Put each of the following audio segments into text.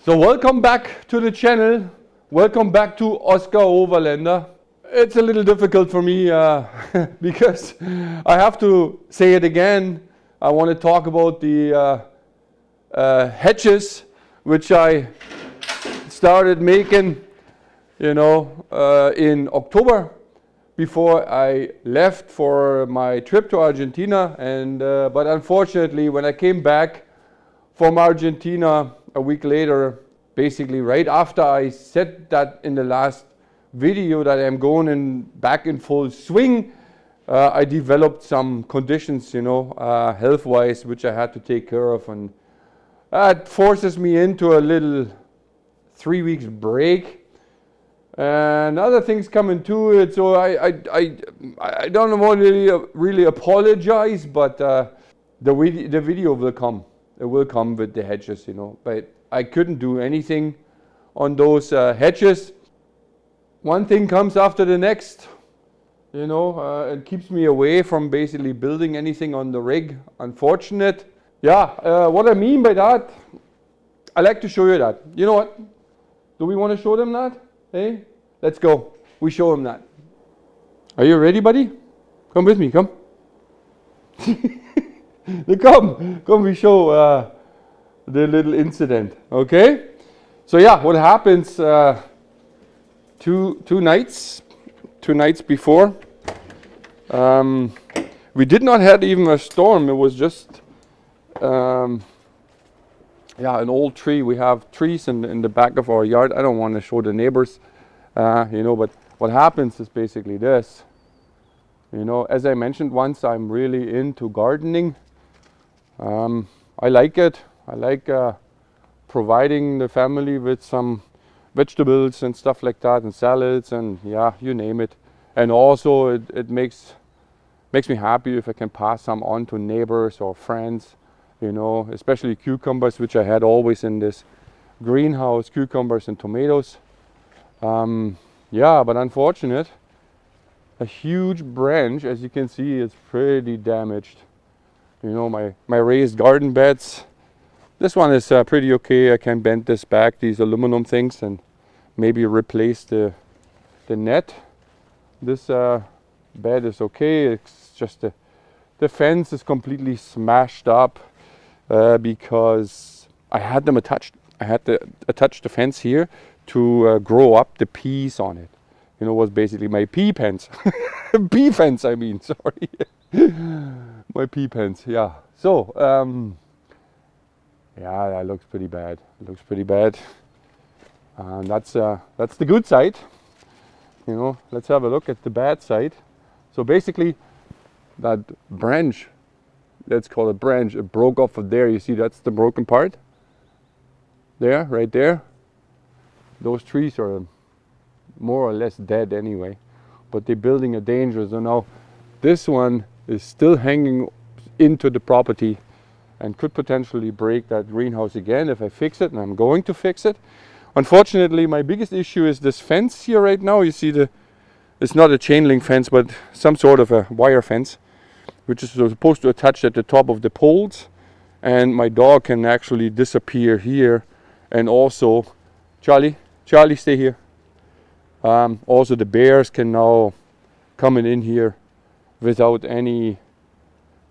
So welcome back to the channel. Welcome back to Oscar Overlander. It's a little difficult for me because I have to say it again. I want to talk about the hedges which I started making, in October before I left for my trip to Argentina. And but unfortunately, when I came back from Argentina a week later, basically right after I said that in the last video that I'm going back in full swing, I developed some conditions, health-wise, which I had to take care of, and that forces me into a little 3 weeks break, and other things come into it. So I don't want to really apologize, but the video will come. It will come with the hedges, but I couldn't do anything on those hedges. One thing comes after the next, it keeps me away from basically building anything on the rig. Unfortunate. Yeah, what I mean by that, I like to show you that. You know what? Do we want to show them that? Hey, let's go. We show them that. Are you ready, buddy? Come with me, come. Come, we show the little incident, okay? So yeah, what happens two nights before, we did not have even a storm. It was just an old tree. We have trees in the back of our yard. I don't want to show the neighbors, but what happens is basically this. As I mentioned once, I'm really into gardening. I like it. I like providing the family with some vegetables and stuff like that, and salads, and yeah, you name it. And also it makes me happy if I can pass some on to neighbors or friends, especially cucumbers, which I had always in this greenhouse, cucumbers and tomatoes. But unfortunate, a huge branch, as you can see, is pretty damaged. My raised garden beds. This one is pretty okay. I can bend this back, these aluminum things, and maybe replace the net. This bed is okay. It's just the fence is completely smashed up because I had them attached. I had to attach the fence here to grow up the peas on it. Was basically my pea pens. Pea fence, I mean, sorry. My pea pens, yeah. So, that looks pretty bad. It looks pretty bad. And that's the good side. Let's have a look at the bad side. So basically, that branch, let's call it branch, it broke off of there. You see, that's the broken part. There, right there. Those trees are more or less dead anyway, but they're building a danger. So now this one is still hanging into the property and could potentially break that greenhouse again if I fix it, and I'm going to fix it. Unfortunately, my biggest issue is this fence here right now. You see, it's not a chain link fence, but some sort of a wire fence, which is supposed to attach at the top of the poles, and my dog can actually disappear here. And also, Charlie, stay here. Also, the bears can now come in here without any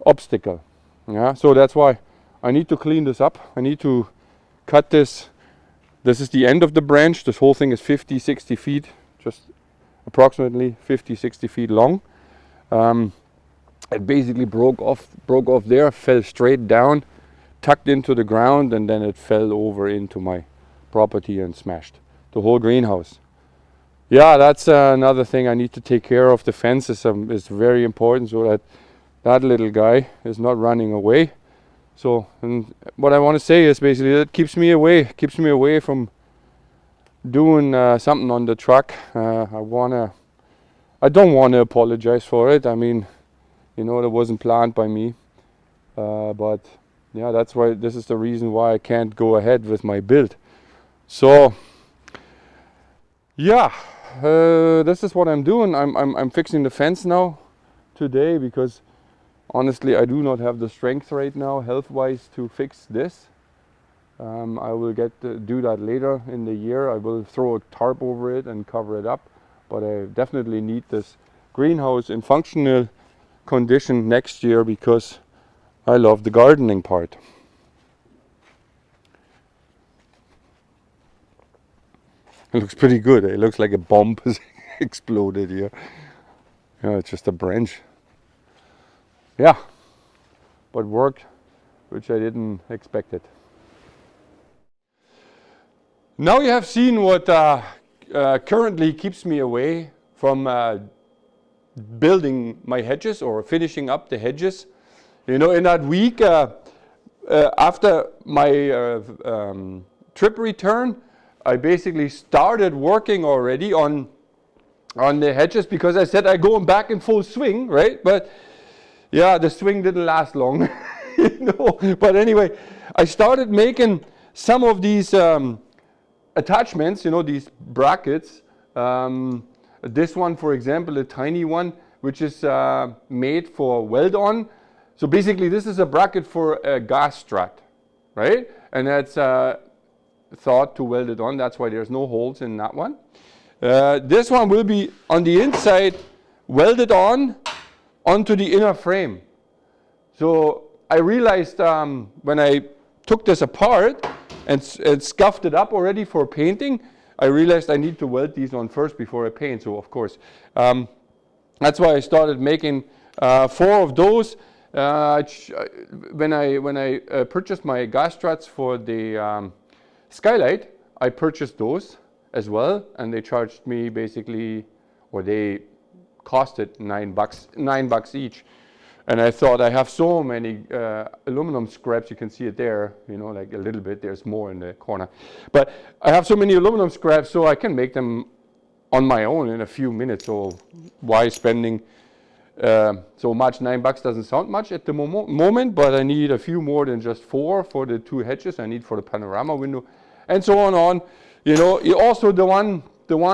obstacle. Yeah, so that's why I need to clean this up. I need to cut this. This is the end of the branch. This whole thing is 50-60 feet, just approximately 50-60 feet long. It basically broke off there, fell straight down, tucked into the ground, and then it fell over into my property and smashed the whole greenhouse. Yeah, that's another thing I need to take care of. The fence is very important, so that little guy is not running away. So, and what I want to say is basically that keeps me away from doing something on the truck. I don't want to apologize for it. I mean, it wasn't planned by me, but yeah, that's why this is the reason why I can't go ahead with my build. So yeah, this is what I'm doing. I'm fixing the fence now today because honestly I do not have the strength right now health-wise to fix this. I will do that later in the year. I will throw a tarp over it and cover it up, but I definitely need this greenhouse in functional condition next year because I love the gardening part. It looks pretty good. It looks like a bomb has exploded here. Yeah, it's just a branch. Yeah, but worked, which I didn't expect it. Now you have seen what currently keeps me away from building my hedges or finishing up the hedges. You know, in that week after my trip return, I basically started working already on the hedges because I said I'm going back in full swing, right? But yeah, the swing didn't last long, you know. But anyway, I started making some of these attachments, you know, these brackets. This one, for example, a tiny one, which is made for weld-on. So basically, this is a bracket for a gas strut, right? And that's thought to weld it on. That's why there's no holes in that one. This one will be on the inside welded on onto the inner frame. So I realized when I took this apart and scuffed it up already for painting, I realized I need to weld these on first before I paint. So of course, that's why I started making 4 of those. When I purchased my gas struts for the skylight, I purchased those as well, and they charged me basically, or they costed $9 each. And I thought, I have so many aluminum scraps, you can see it there, you know, like a little bit, there's more in the corner. But I have so many aluminum scraps, so I can make them on my own in a few minutes. So why spending so much? $9 doesn't sound much at the moment, but I need a few more than just 4 for the 2 hedges. I need for the panorama window, and so on. You know, also the one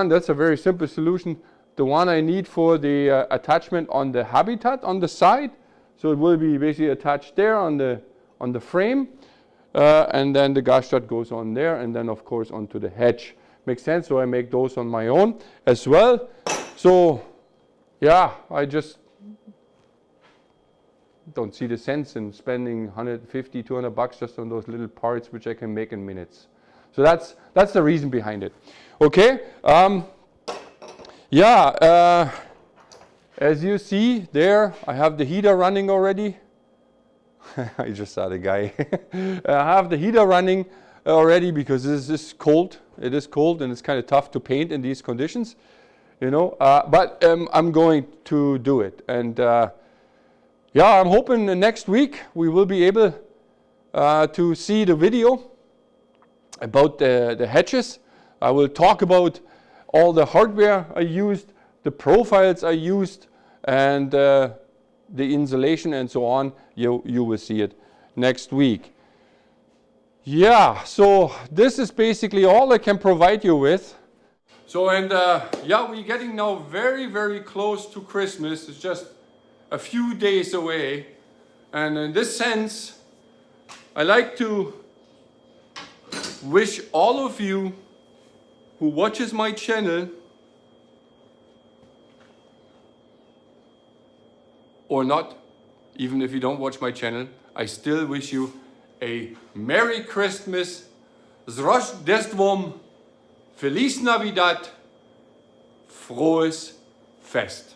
that's a very simple solution. The one I need for the attachment on the habitat on the side, so it will be basically attached there on the frame, and then the gas strut goes on there, and then of course onto the hedge. Makes sense. So I make those on my own as well. So yeah, I just don't see the sense in spending $150, $200 just on those little parts, which I can make in minutes. So that's the reason behind it. Okay. Yeah. As you see there, I have the heater running already. I just saw the guy. I have the heater running already because this is cold. It is cold and it's kind of tough to paint in these conditions, you know. But I'm going to do it, and yeah, I'm hoping next week we will be able to see the video about the hedges. I will talk about all the hardware I used, the profiles I used, and the insulation and so on. You will see it next week. Yeah, so this is basically all I can provide you with. So, and yeah, we're getting now very, very close to Christmas. It's just a few days away. And in this sense, I like to wish all of you who watches my channel, or not, even if you don't watch my channel, I still wish you a Merry Christmas, Zroś Destwom, Feliz Navidad, Frohes Fest.